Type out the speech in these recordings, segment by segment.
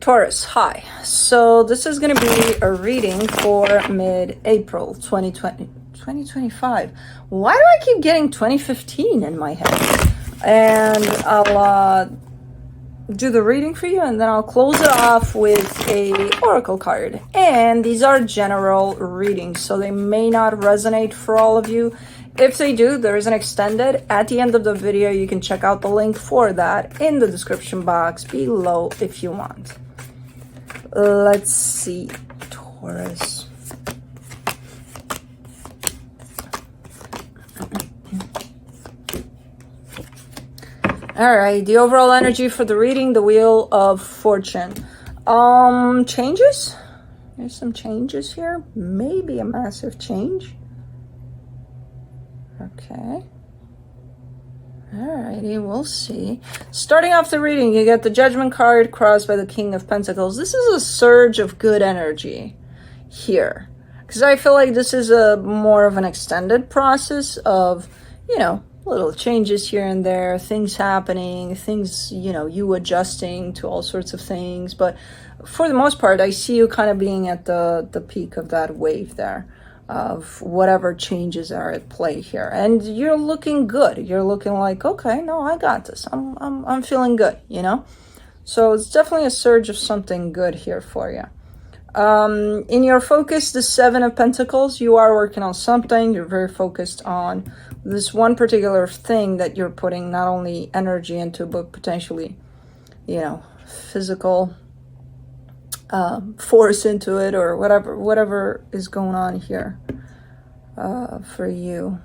Taurus, hi. So this is going to be a reading for mid-April 2025. Why do I keep getting 2015 in my head? And I'll do the reading for you, and then I'll close it off with a oracle card. And these are general readings, so they may not resonate for all of you. If they do, there is an extended at the end of the video. You can check out the link for that in the description box below if you want. Let's see, Taurus. All right, the overall energy for the reading, the Wheel of Fortune. Changes? There's some changes here. Maybe a massive change. Okay. Alrighty, we'll see. Starting off the reading, you get the Judgment card crossed by the King of Pentacles. This is a surge of good energy here. Because I feel like this is a more of an extended process of, little changes here and there, things happening, things, you adjusting to all sorts of things. But for the most part, I see you kind of being at the peak of that wave there, of whatever changes are at play here, and you're looking good. You're looking like, okay, no, I got this. I'm feeling good, So it's definitely a surge of something good here for you. In your focus, the Seven of Pentacles, you are working on something. You're very focused on this one particular thing that you're putting not only energy into, but potentially, physical force into it, or whatever is going on here for you.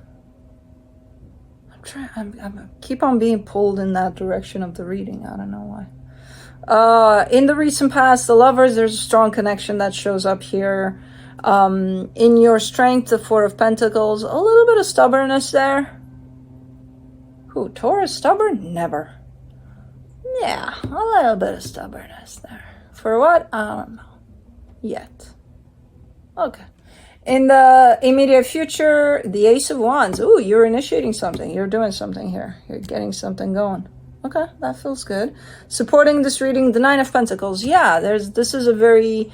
I'm keep on being pulled in that direction of the reading. I don't know why. In the recent past, the Lovers, there's a strong connection that shows up here. In your strength, the Four of Pentacles, a little bit of stubbornness there. Who, Taurus, stubborn? Never. Yeah, a little bit of stubbornness there. For what? I don't know. Yet. Okay. In the immediate future, the Ace of Wands. Ooh, you're initiating something. You're doing something here. You're getting something going. Okay, that feels good. Supporting this reading, the Nine of Pentacles. Yeah, this is a very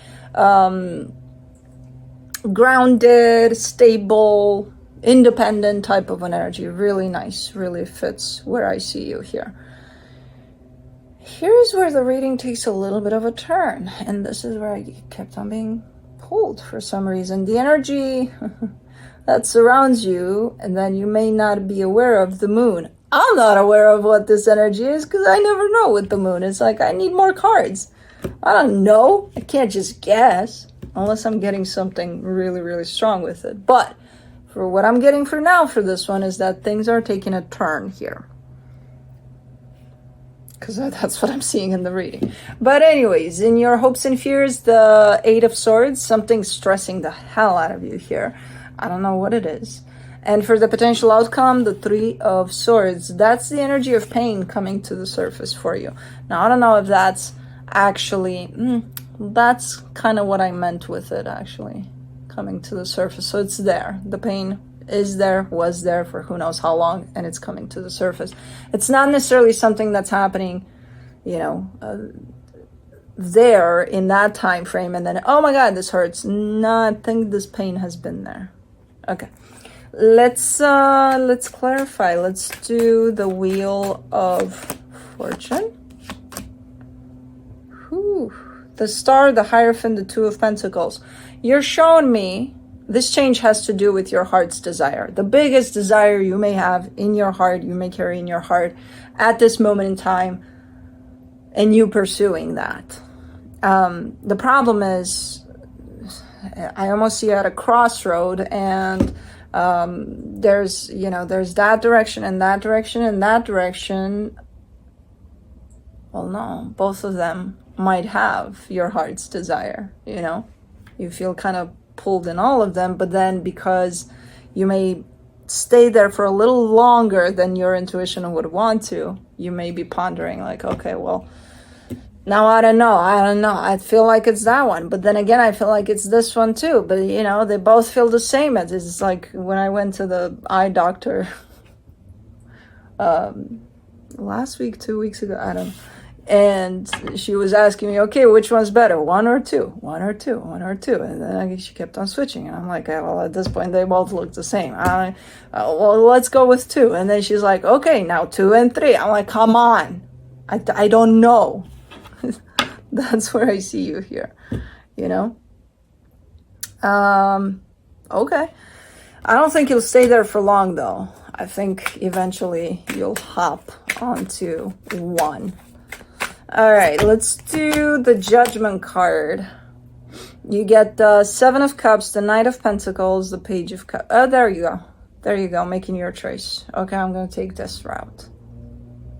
grounded, stable, independent type of an energy. Really nice. Really fits where I see you here. Here's where the reading takes a little bit of a turn, and this is where I kept on being pulled for some reason. The energy that surrounds you, and then you may not be aware of the moon. I'm not aware of what this energy is because I never know with the moon. It's like I need more cards. I don't know. I can't just guess unless I'm getting something really, really strong with it. But for what I'm getting for now for this one is that things are taking a turn here. Because that's what I'm seeing in the reading. But anyways, in your hopes and fears, the Eight of Swords, something's stressing the hell out of you here. I don't know what it is. And for the potential outcome, the Three of Swords, that's the energy of pain coming to the surface for you. Now, I don't know if that's actually, that's kind of what I meant with it, actually, coming to the surface. So it's there. The pain is there, was there for who knows how long, and it's coming to the surface. It's not necessarily something that's happening, there in that time frame, and then, oh my God, this hurts. No, I think this pain has been there. Okay. Let's clarify. Let's do the Wheel of Fortune. Whew. The Star, the Hierophant, the Two of Pentacles. You're showing me this change has to do with your heart's desire. The biggest desire you may have in your heart, you may carry in your heart at this moment in time, and you pursuing that. The problem is, I almost see you at a crossroad, and there's that direction and that direction and that direction. Well, no, both of them might have your heart's desire. You feel kind of pulled in all of them, but then because you may stay there for a little longer than your intuition would want to, you may be pondering like, okay, well, now I don't know. I feel like it's that one, but then again, I feel like it's this one too. But they both feel the same. It's like when I went to the eye doctor last week, 2 weeks ago, I don't know. And she was asking me, okay, which one's better, 1 or 2? 1 or 2? 1 or 2? And then she kept on switching. And I'm like, well, at this point, they both look the same. Well, let's go with 2. And then she's like, okay, now 2 and 3. I'm like, come on. I don't know. That's where I see you here, you know? Okay. I don't think you'll stay there for long, though. I think eventually you'll hop onto 1. All right, let's do the Judgment card. You get the 7 of Cups, the Knight of Pentacles, the Page of Cups. Oh, there you go. There you go, making your choice. Okay, I'm going to take this route.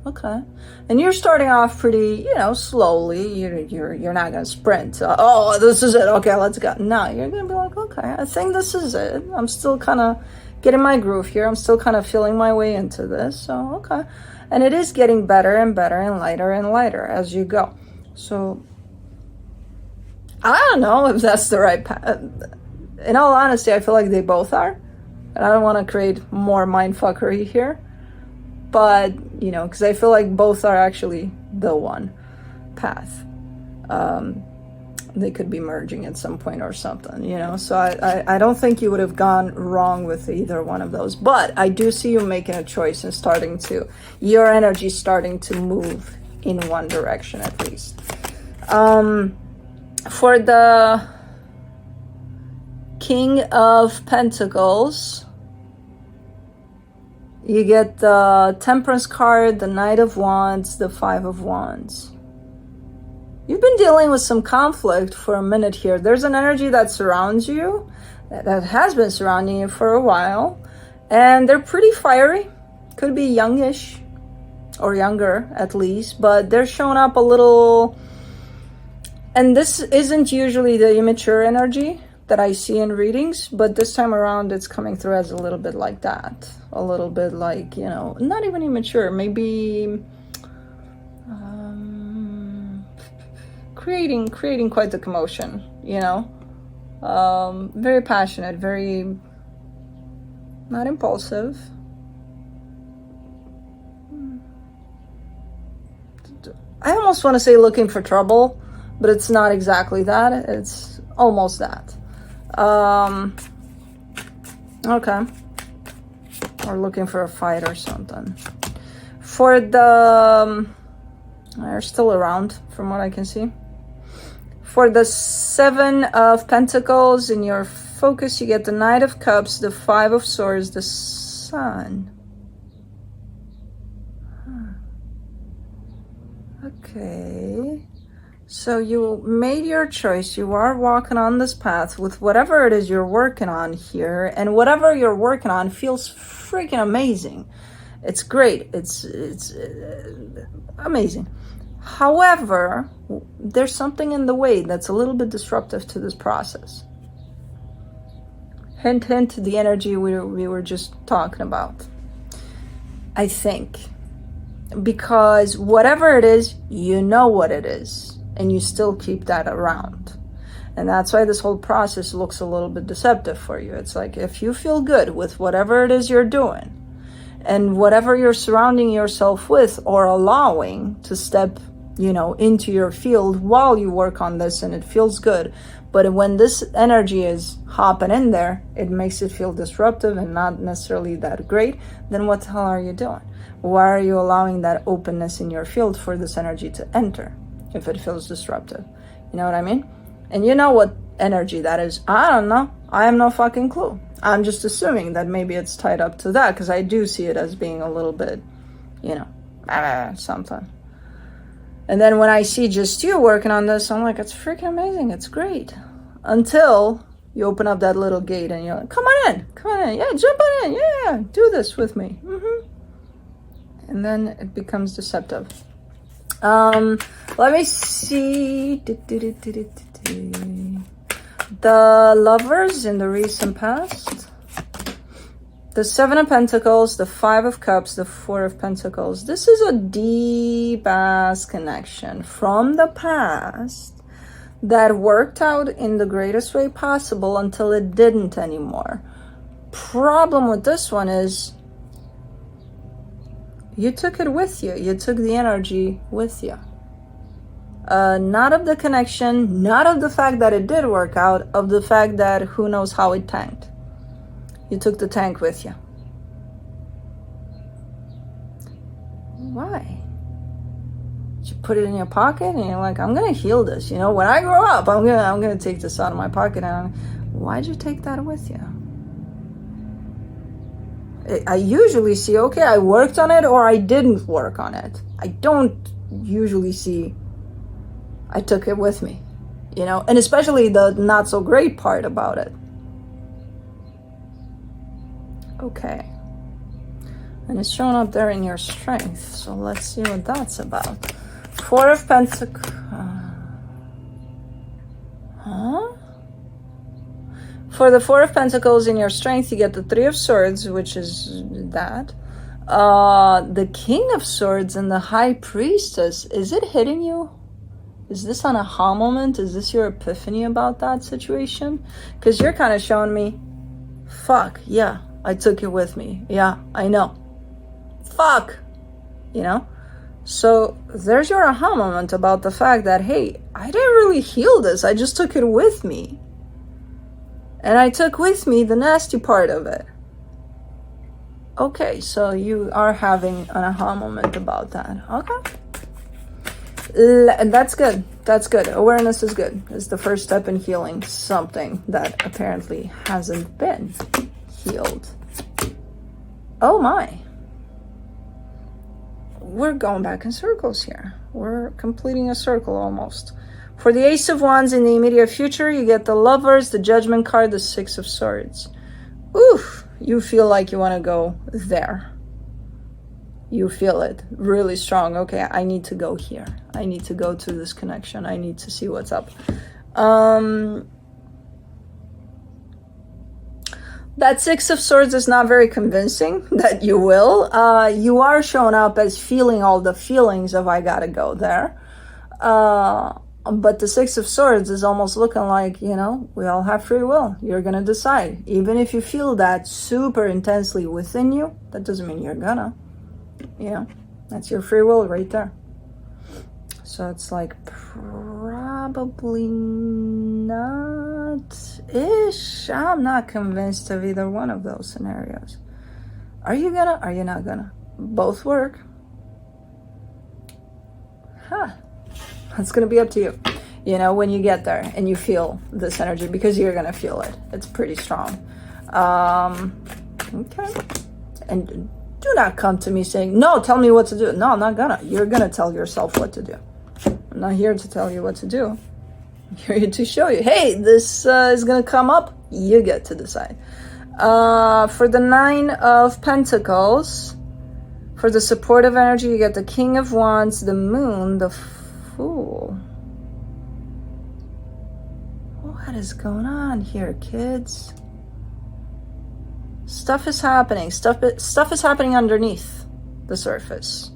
Okay. And you're starting off pretty, slowly. You're not going to sprint. Oh, this is it. Okay, let's go. No, you're going to be like, okay, I think this is it. I'm still kind of getting my groove here. I'm still kind of feeling my way into this. So, okay. And it is getting better and better and lighter as you go. So, I don't know if that's the right path. In all honesty, I feel like they both are. And I don't want to create more mindfuckery here. But, because I feel like both are actually the one path. They could be merging at some point or something, So I don't think you would have gone wrong with either one of those. But I do see you making a choice and your energy starting to move in one direction at least. For the King of Pentacles, you get the Temperance card, the Knight of Wands, the 5 of Wands. You've been dealing with some conflict for a minute here. There's an energy that surrounds you, that has been surrounding you for a while, and they're pretty fiery. Could be youngish, or younger at least, but they're showing up a little, and this isn't usually the immature energy that I see in readings, but this time around it's coming through as a little bit like that. A little bit like, not even immature, maybe creating quite the commotion, very passionate, very not impulsive. I almost want to say looking for trouble, but it's not exactly that. It's almost that. Okay. Or looking for a fight or something. For the... they're still around from what I can see. For the 7 of Pentacles, in your focus, you get the Knight of Cups, the 5 of Swords, the Sun. Okay. So you made your choice. You are walking on this path with whatever it is you're working on here. And whatever you're working on feels freaking amazing. It's great. It's amazing. However, there's something in the way that's a little bit disruptive to this process. Hint, hint, the energy we were just talking about. I think. Because whatever it is, you know what it is. And you still keep that around. And that's why this whole process looks a little bit deceptive for you. It's like if you feel good with whatever it is you're doing, and whatever you're surrounding yourself with or allowing to step, into your field while you work on this and it feels good. But when this energy is hopping in there, it makes it feel disruptive and not necessarily that great. Then what the hell are you doing? Why are you allowing that openness in your field for this energy to enter if it feels disruptive? You know what I mean? And you know what energy that is? I don't know. I have no fucking clue. I'm just assuming that maybe it's tied up to that because I do see it as being a little bit, something. And then when I see just you working on this, I'm like, it's freaking amazing. It's great. Until you open up that little gate and you're like, come on in. Yeah, jump on in. Yeah, do this with me. And then it becomes deceptive. Let me see. The Lovers in the recent past. The 7 of Pentacles, the 5 of Cups, the 4 of Pentacles. This is a deep-ass connection from the past that worked out in the greatest way possible until it didn't anymore. Problem with this one is you took it with you. You took the energy with you. Not of the connection, not of the fact that it did work out, of the fact that who knows how it tanked. You took the tank with you. Why? You put it in your pocket and you're like, I'm gonna heal this. You know, when I grow up, I'm gonna take this out of my pocket. And why'd you take that with you? I usually see, okay, I worked on it or I didn't work on it. I don't usually see I took it with me, you know, and especially the not so great part about it. Okay. And it's showing up there in your strength. So let's see what that's about. Four of Pentacles. For the Four of Pentacles in your strength, you get the Three of Swords, which is that. The King of Swords and the High Priestess. Is it hitting you? Is this an aha moment? Is this your epiphany about that situation? Because you're kind of showing me, fuck, yeah, I took it with me. Yeah, I know. Fuck, you know? So there's your aha moment about the fact that, hey, I didn't really heal this. I just took it with me. And I took with me the nasty part of it. Okay, so you are having an aha moment about that. Okay. That's good. That's good. Awareness is good. It's the first step in healing something that apparently hasn't been healed. Oh my. We're going back in circles here. We're completing a circle almost. For the Ace of Wands in the immediate future, you get the Lovers, the Judgment card, the Six of Swords. Oof, you feel like you want to go there. You feel it really strong. Okay, I need to go here. I need to go to this connection. I need to see what's up. That Six of Swords is not very convincing that you will. You are showing up as feeling all the feelings of I gotta go there. But the Six of Swords is almost looking like, you know, we all have free will. You're gonna decide. Even if you feel that super intensely within you, that doesn't mean you're gonna. You know, that's your free will right there. So it's like probably not-ish. I'm not convinced of either one of those scenarios. Are you gonna? Are you not gonna? Both work. It's gonna be up to you. You know, when you get there and you feel this energy, because you're gonna feel it. It's pretty strong. Okay. And do not come to me saying, no, tell me what to do. No, I'm not gonna. You're gonna tell yourself what to do. I'm not here to tell you what to do. I'm here to show you, hey, this is gonna come up. You get to decide. For the Nine of Pentacles, for the supportive energy, you get the King of Wands, the Moon, the Fool. What is going on here, kids? Stuff is happening. Stuff is happening underneath the surface.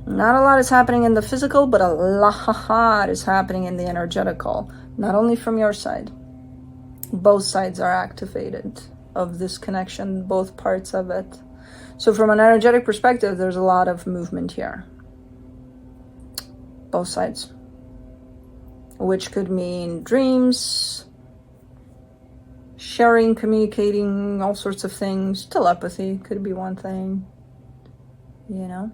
Not a lot is happening in the physical, but a lot is happening in the energetical. Not only from your side. Both sides are activated of this connection, both parts of it. So from an energetic perspective, there's a lot of movement here. Both sides. Which could mean dreams, sharing, communicating, all sorts of things. Telepathy could be one thing, you know,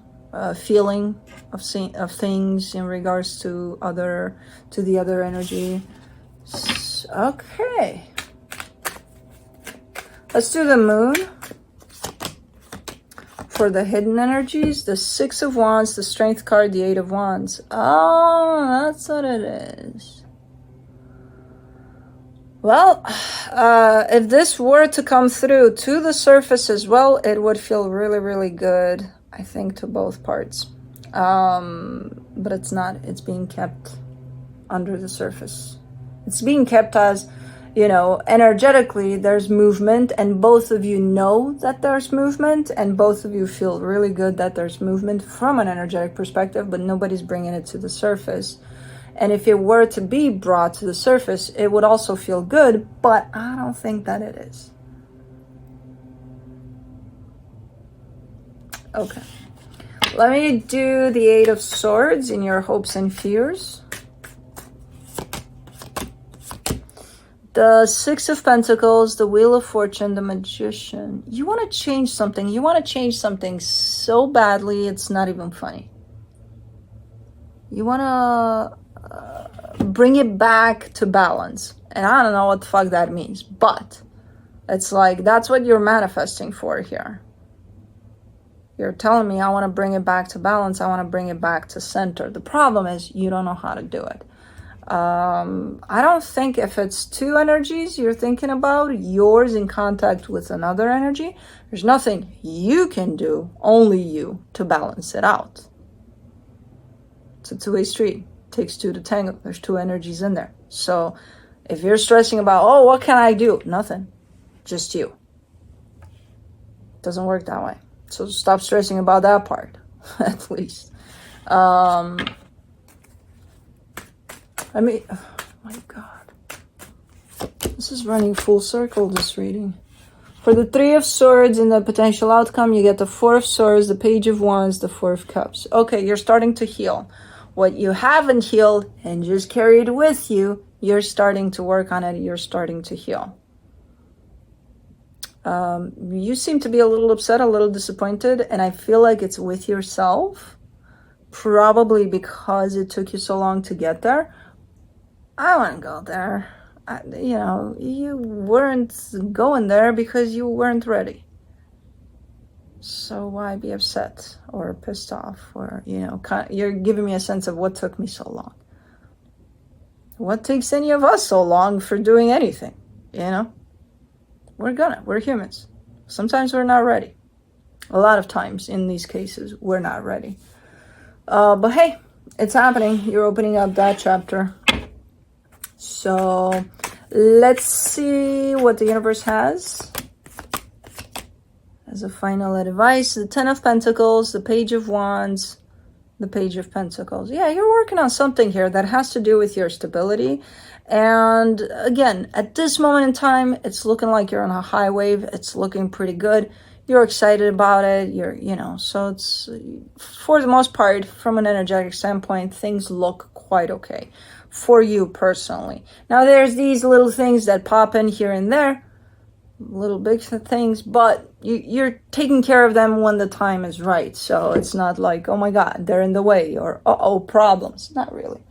feeling of things in regards to the other energy. Okay, let's do the Moon. For the hidden energies, the Six of Wands, the Strength card, the Eight of Wands. Oh, that's what it is. Well, if this were to come through to the surface as well, it would feel really, really good, I think, to both parts. But it's not. It's being kept under the surface. It's being kept as, you know, energetically there's movement, and both of you know that there's movement, and both of you feel really good that there's movement from an energetic perspective, but nobody's bringing it to the surface. And if it were to be brought to the surface, it would also feel good, but I don't think that it is. Okay. Let me do the Eight of Swords in your hopes and fears. The Six of Pentacles, the Wheel of Fortune, the Magician. You want to change something. You want to change something so badly, it's not even funny. You want to bring it back to balance. And I don't know what the fuck that means, but it's like, that's what you're manifesting for here. You're telling me, I want to bring it back to balance. I want to bring it back to center. The problem is you don't know how to do it. I don't think if it's two energies you're thinking about, yours in contact with another energy, there's nothing you can do, only you, to balance it out. It's a two-way street. It takes two to tango. There's two energies in there. So if you're stressing about, oh, what can I do? Nothing. Just you. It doesn't work that way. So stop stressing about that part, at least. I mean, oh my God. This is running full circle, this reading. For the Three of Swords in the potential outcome, you get the Four of Swords, the Page of Wands, the Four of Cups. Okay, you're starting to heal. What you haven't healed and just carried with you, you're starting to work on it. You're starting to heal. You seem to be a little upset, a little disappointed, and I feel like it's with yourself. Probably because it took you so long to get there. I wouldn't go there. You weren't going there because you weren't ready. So why be upset or pissed off? Or, you're giving me a sense of what took me so long. What takes any of us so long for doing anything? We're humans. Sometimes we're not ready. A lot of times in these cases, we're not ready. But hey, it's happening. You're opening up that chapter. So let's see what the universe has as a final advice. The Ten of Pentacles, the Page of Wands, the Page of Pentacles. Yeah, you're working on something here that has to do with your stability. And again, at this moment in time, it's looking like you're on a high wave. It's looking pretty good. You're excited about it. So it's, for the most part, from an energetic standpoint, things look quite okay for you personally. Now, there's these little things that pop in here and there, little big things, but you're taking care of them when the time is right. So it's not like, oh my God, they're in the way, or uh-oh, problems. Not really.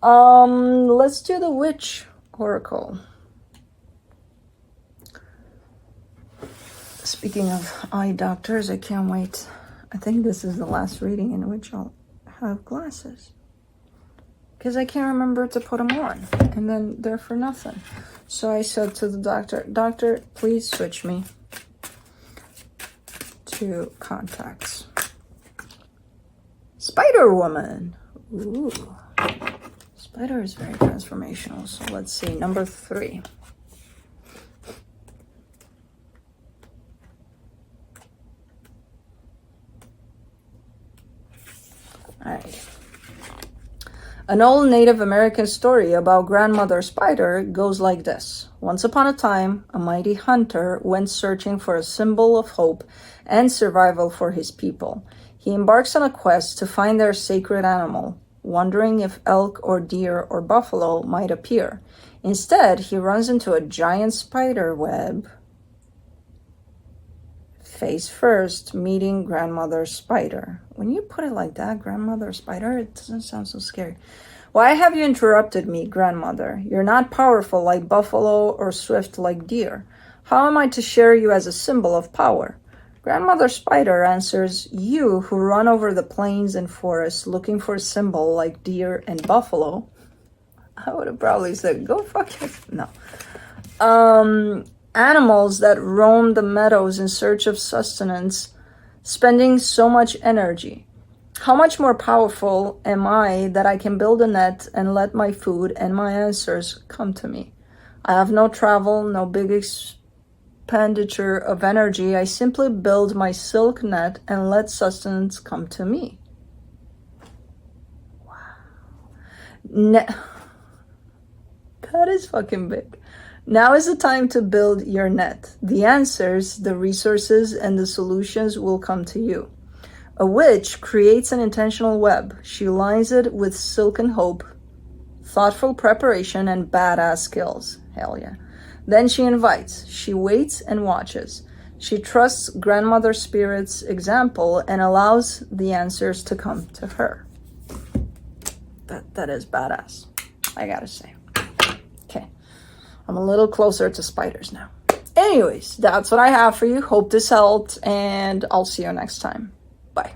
Let's do the Witch Oracle. Speaking of eye doctors, I can't wait. I think this is the last reading in which I'll have glasses. Because I can't remember to put them on. And then they're for nothing. So I said to the doctor, please switch me to contacts. Spider Woman. Ooh. Spider is very transformational. So let's see. Number 3. All right. An old Native American story about Grandmother Spider goes like this. Once upon a time, a mighty hunter went searching for a symbol of hope and survival for his people. He embarks on a quest to find their sacred animal, wondering if elk or deer or buffalo might appear. Instead, he runs into a giant spider web, face first, meeting Grandmother Spider. When you put it like that, Grandmother Spider, it doesn't sound so scary. Why have you interrupted me, Grandmother? You're not powerful like buffalo or swift like deer. How am I to share you as a symbol of power? Grandmother Spider answers, you who run over the plains and forests looking for a symbol like deer and buffalo. I would have probably said, go fuck yourself. No. Animals that roam the meadows in search of sustenance, spending so much energy. How much more powerful am I that I can build a net and let my food and my answers come to me? I have no travel, no big expenditure of energy. I simply build my silk net and let sustenance come to me. Wow. That is fucking big. Now is the time to build your net. The answers, the resources, and the solutions will come to you. A witch creates an intentional web. She lines it with silken hope, thoughtful preparation, and badass skills. Hell yeah. Then she invites. She waits and watches. She trusts grandmother spirit's example and allows the answers to come to her. That is badass, I gotta say. Okay, I'm a little closer to spiders now. Anyways, that's what I have for you. Hope this helped, and I'll see you next time. Bye.